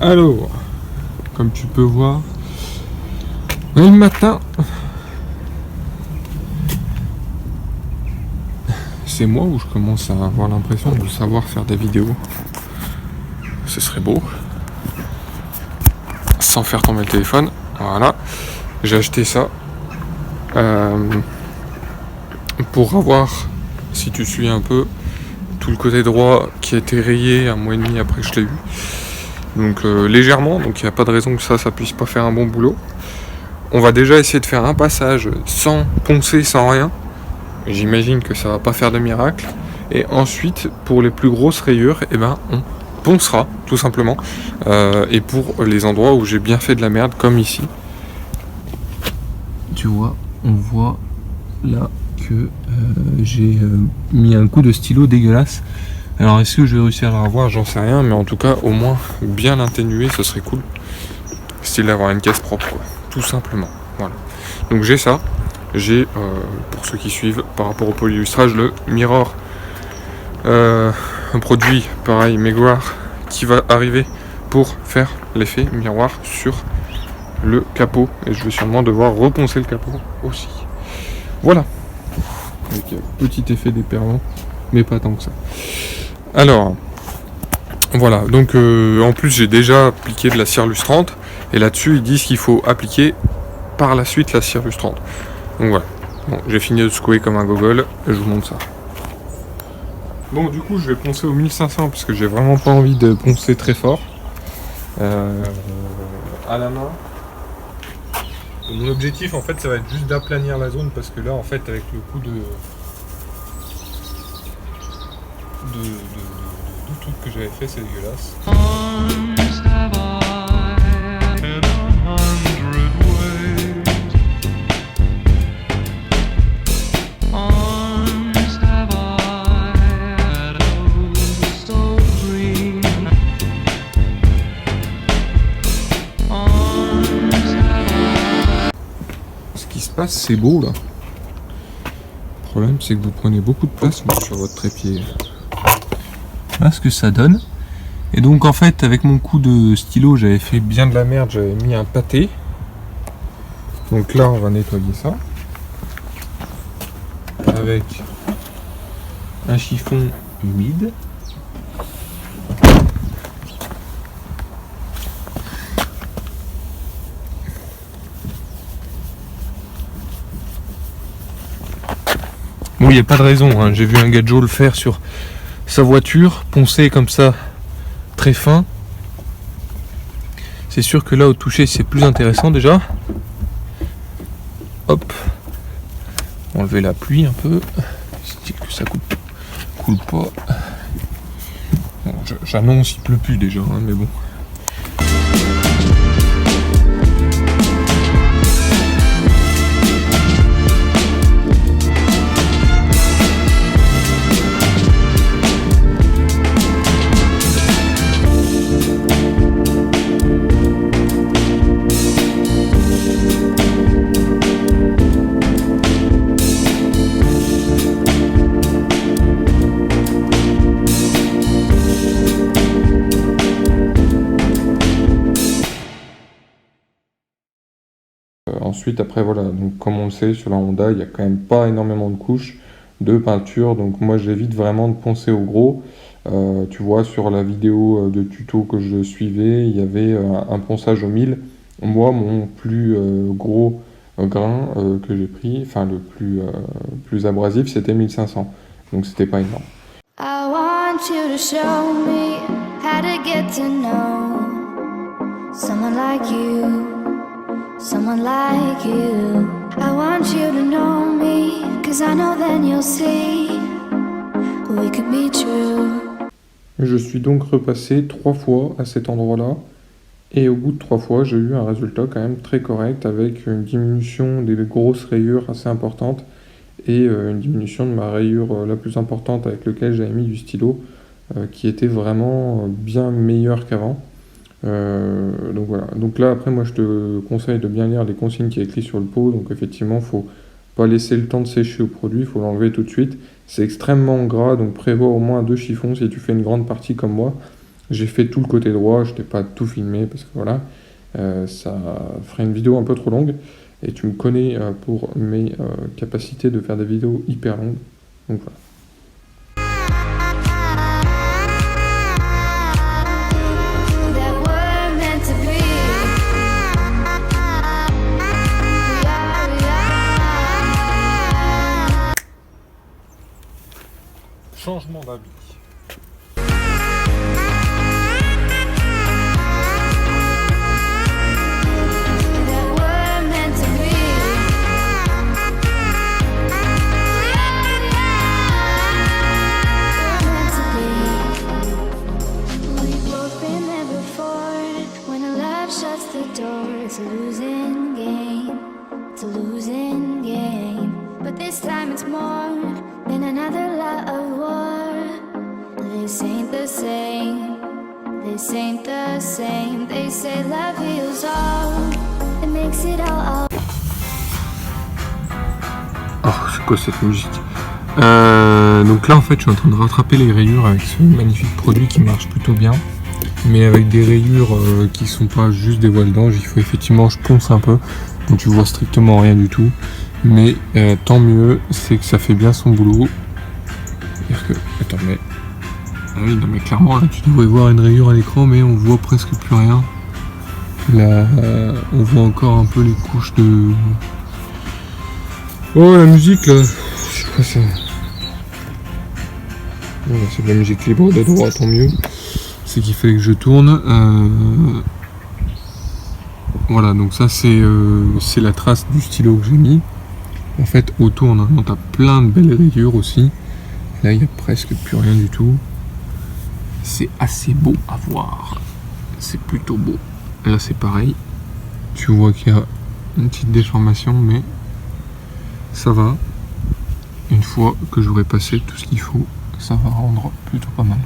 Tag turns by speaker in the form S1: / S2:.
S1: Alors, comme tu peux voir, le matin, c'est moi où je commence à avoir l'impression de savoir faire des vidéos. Ce serait beau. Sans faire tomber le téléphone. Voilà. J'ai acheté ça. Pour avoir, si tu suis un peu, tout le côté droit qui a été rayé 1 mois et demi après que je l'ai eu. Donc légèrement, donc il n'y a pas de raison que ça puisse pas faire un bon boulot. On va déjà essayer de faire un passage sans poncer, sans rien. J'imagine que ça va pas faire de miracle. Et ensuite, pour les plus grosses rayures, on poncera, tout simplement. Et pour les endroits où j'ai bien fait de la merde, comme ici. Tu vois, on voit là que j'ai mis un coup de stylo dégueulasse. Alors est-ce que je vais réussir à la revoir? J'en sais rien, mais en tout cas au moins bien l'atténuer, ce serait cool. Style d'avoir une caisse propre, quoi. Tout simplement. Voilà. Donc j'ai ça. J'ai, pour ceux qui suivent, par rapport au polyillustrage, le Mirror. Un produit pareil, miroir, qui va arriver pour faire l'effet miroir sur le capot. Et je vais sûrement devoir reponcer le capot aussi. Voilà. Avec un petit effet d'éperlant, mais pas tant que ça. Alors, voilà. Donc, en plus, j'ai déjà appliqué de la cire lustrante. Et là-dessus, ils disent qu'il faut appliquer par la suite la cire lustrante. Donc voilà. Bon, j'ai fini de secouer comme un gogol. Et je vous montre ça. Bon, du coup, je vais poncer au 1500 parce que j'ai vraiment pas envie de poncer très fort. À la main. Mon objectif, en fait, ça va être juste d'aplanir la zone parce que là, en fait, avec le coup de truc que j'avais fait, c'est dégueulasse. Ce qui se passe, c'est beau là. Le problème, c'est que vous prenez beaucoup de place sur votre trépied. Voilà ce que ça donne. Et donc en fait, avec mon coup de stylo, j'avais fait bien de la merde, j'avais mis un pâté. Donc là, on va nettoyer ça. Avec un chiffon humide. Bon, il n'y a pas de raison, hein. J'ai vu un gadjo le faire sur sa voiture, poncer comme ça, très fin. C'est sûr que là, au toucher, c'est plus intéressant déjà. Hop. Enlever la pluie un peu. Style que ça coule pas. Bon, j'annonce, il pleut plus déjà, hein, mais bon. Ensuite, après, voilà, donc comme on le sait, sur la Honda, il n'y a quand même pas énormément de couches de peinture, donc moi j'évite vraiment de poncer au gros. Tu vois, sur la vidéo de tuto que je suivais, il y avait un ponçage au 1000. Moi, mon plus gros grain que j'ai pris, enfin le plus abrasif, c'était 1500, donc c'était pas énorme.
S2: I want you to show me how to get to know someone like you. Someone like you. I want you to know me, 'cause I know then you'll see we could be true.
S1: Je suis donc repassé 3 fois à cet endroit-là, et au bout de 3 fois, j'ai eu un résultat quand même très correct, avec une diminution des grosses rayures assez importante, et une diminution de ma rayure la plus importante avec laquelle j'avais mis du stylo, qui était vraiment bien meilleure qu'avant. Donc voilà. Donc là, après, moi, je te conseille de bien lire les consignes qui est écrit sur le pot. Donc effectivement, faut pas laisser le temps de sécher au produit, il faut l'enlever tout de suite. C'est extrêmement gras, donc prévois au moins 2 chiffons si tu fais une grande partie comme moi. J'ai fait tout le côté droit, je t'ai pas tout filmé parce que voilà, ça ferait une vidéo un peu trop longue. Et tu me connais pour mes capacités de faire des vidéos hyper longues. Donc voilà. Changement d'habit.
S2: It's a losing game, it's a losing game. But this time it's more than another lot of war. This ain't the same, this ain't the same. They say love heals all, it makes it all.
S1: Oh, c'est quoi cette musique? Donc là en fait je suis en train de rattraper les rayures avec ce magnifique produit qui marche plutôt bien. Mais avec des rayures qui sont pas juste des voiles d'ange, il faut effectivement, je ponce un peu, donc tu vois strictement rien du tout. Mais tant mieux, c'est que ça fait bien son boulot. C'est-à-dire que, attends, mais... Ah oui, non mais clairement, là tu devrais voir une rayure à l'écran, mais on voit presque plus rien. Là, on voit encore un peu les couches de... Oh, la musique là, c'est quoi ça? Bon, c'est de la musique libre de droit, tant mieux. C'est qu'il fallait que je tourne. Voilà, donc ça c'est la trace du stylo que j'ai mis. En fait, autour, normalement, t'as plein de belles rayures aussi. Là, il n'y a presque plus rien du tout. C'est assez beau à voir. C'est plutôt beau. Là, c'est pareil. Tu vois qu'il y a une petite déformation, mais ça va. Une fois que j'aurai passé tout ce qu'il faut, ça va rendre plutôt pas mal.